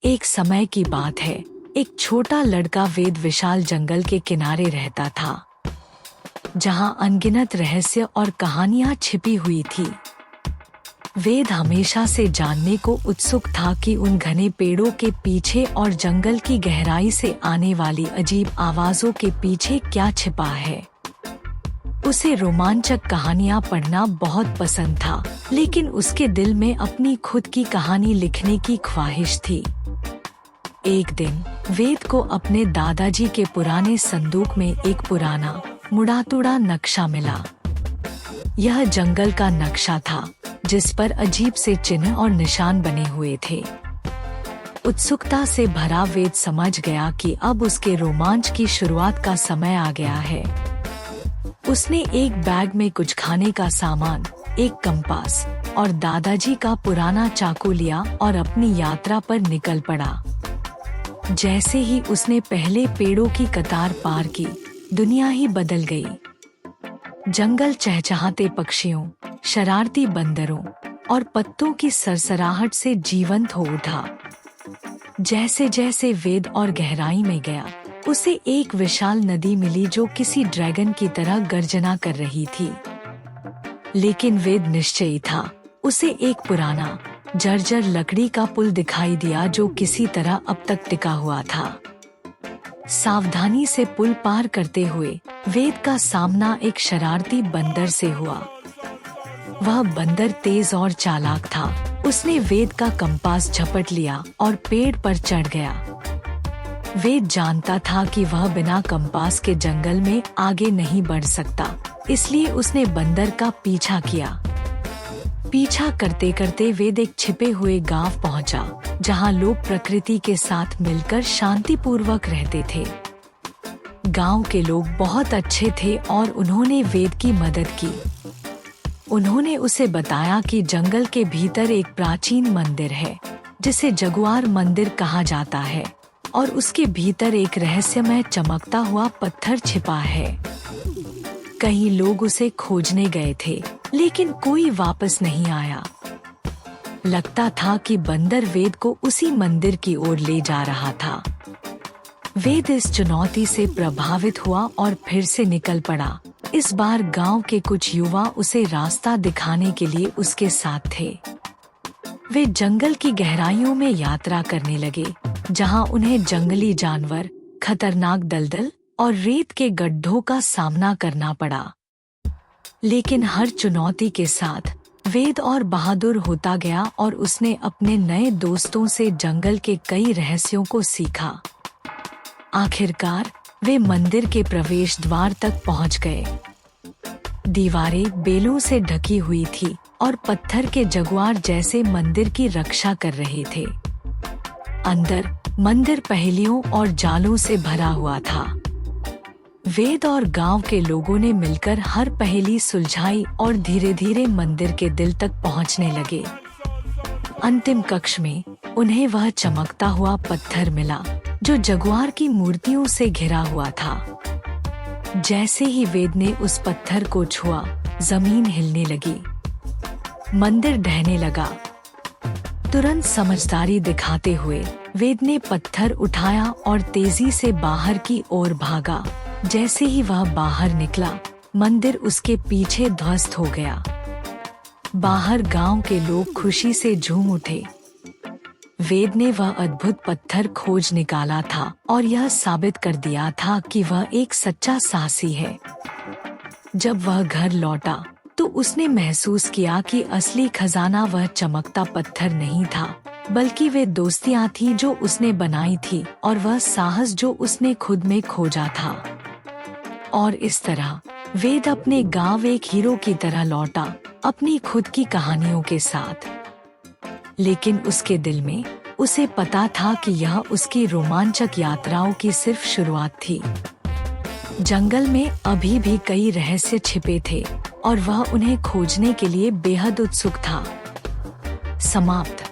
एक समय की बात है, एक छोटा लड़का वेद विशाल जंगल के किनारे रहता था, जहां अनगिनत रहस्य और कहानियां छिपी हुई थी। वेद हमेशा से जानने को उत्सुक था कि उन घने पेड़ों के पीछे और जंगल की गहराई से आने वाली अजीब आवाजों के पीछे क्या छिपा है। उसे रोमांचक कहानियां पढ़ना बहुत पसंद था, लेकिन उसके दिल में अपनी खुद की कहानी लिखने की ख्वाहिश थी। एक दिन वेद को अपने दादाजी के पुराने संदूक में एक पुराना मुड़ा-तुड़ा नक्शा मिला। यह जंगल का नक्शा था, जिस पर अजीब से चिन्ह और निशान बने हुए थे। उत्सुकता से भरा वेद समझ गया कि अब उसके रोमांच की शुरुआत का समय आ गया है। उसने एक बैग में कुछ खाने का सामान, एक कंपास और दादाजी का पुराना चाकू लिया और अपनी यात्रा पर निकल पड़ा। जैसे ही उसने पहले पेड़ों की कतार पार की, दुनिया ही बदल गई। जंगल चहचहाते पक्षियों, शरारती बंदरों और पत्तों की सरसराहट से जीवंत हो उठा। जैसे जैसे वेद और गहराई में गया, उसे एक विशाल नदी मिली जो किसी ड्रैगन की तरह गर्जना कर रही थी। लेकिन वेद निश्चयी था। उसे एक पुराना जर्जर लकड़ी का पुल दिखाई दिया जो किसी तरह अब तक टिका हुआ था। सावधानी से पुल पार करते हुए वेद का सामना एक शरारती बंदर से हुआ। वह बंदर तेज और चालाक था। उसने वेद का कंपास झपट लिया और पेड़ पर चढ़ गया। वेद जानता था कि वह बिना कंपास के जंगल में आगे नहीं बढ़ सकता, इसलिए उसने बंदर का पीछा किया। पीछा करते करते वेद एक छिपे हुए गांव पहुंचा, जहां लोग प्रकृति के साथ मिलकर शांतिपूर्वक रहते थे। गांव के लोग बहुत अच्छे थे और उन्होंने वेद की मदद की। उन्होंने उसे बताया कि जंगल के भीतर एक प्राचीन मंदिर है, जिसे जगुआर मंदिर कहा जाता है, और उसके भीतर एक रहस्यमय चमकता हुआ पत्थर छिपा है। कई लोग उसे खोजने गए थे, लेकिन कोई वापस नहीं आया। लगता था कि बंदर वेद को उसी मंदिर की ओर ले जा रहा था। वेद इस चुनौती से प्रभावित हुआ और फिर से निकल पड़ा। इस बार गांव के कुछ युवा उसे रास्ता दिखाने के लिए उसके साथ थे। वे जंगल की गहराइयों में यात्रा करने लगे, जहां उन्हें जंगली जानवर, खतरनाक दलदल और रेत के गड्ढों का सामना करना पड़ा। लेकिन हर चुनौती के साथ वेद और बहादुर होता गया और उसने अपने नए दोस्तों से जंगल के कई रहस्यों को सीखा। आखिरकार वे मंदिर के प्रवेश द्वार तक पहुंच गए। दीवारें बेलों से ढकी हुई थी और पत्थर के जगुआर जैसे मंदिर की रक्षा कर रहे थे। अंदर मंदिर पहेलियों और जालों से भरा हुआ था। वेद और गांव के लोगों ने मिलकर हर पहेली सुलझाई और धीरे धीरे मंदिर के दिल तक पहुंचने लगे। अंतिम कक्ष में उन्हें वह चमकता हुआ पत्थर मिला, जो जगुआर की मूर्तियों से घिरा हुआ था। जैसे ही वेद ने उस पत्थर को छुआ, जमीन हिलने लगी, मंदिर ढहने लगा। तुरंत समझदारी दिखाते हुए वेद ने पत्थर उठाया और तेजी से बाहर की ओर भागा। जैसे ही वह बाहर निकला, मंदिर उसके पीछे ध्वस्त हो गया। बाहर गांव के लोग खुशी से झूम उठे। वेद ने वह अद्भुत पत्थर खोज निकाला था और यह साबित कर दिया था कि वह एक सच्चा साहसी है। जब वह घर लौटा तो उसने महसूस किया कि असली खजाना वह चमकता पत्थर नहीं था, बल्कि वे दोस्तियां थी जो उसने बनाई थी और वह साहस जो उसने खुद में खोजा था। और इस तरह वेद अपने गांव एक हीरो की तरह लौटा, अपनी खुद की कहानियों के साथ। लेकिन उसके दिल में उसे पता था कि यह उसकी रोमांचक यात्राओं की सिर्फ शुरुआत थी। जंगल में अभी भी कई रहस्य छिपे थे और वह उन्हें खोजने के लिए बेहद उत्सुक था। समाप्त।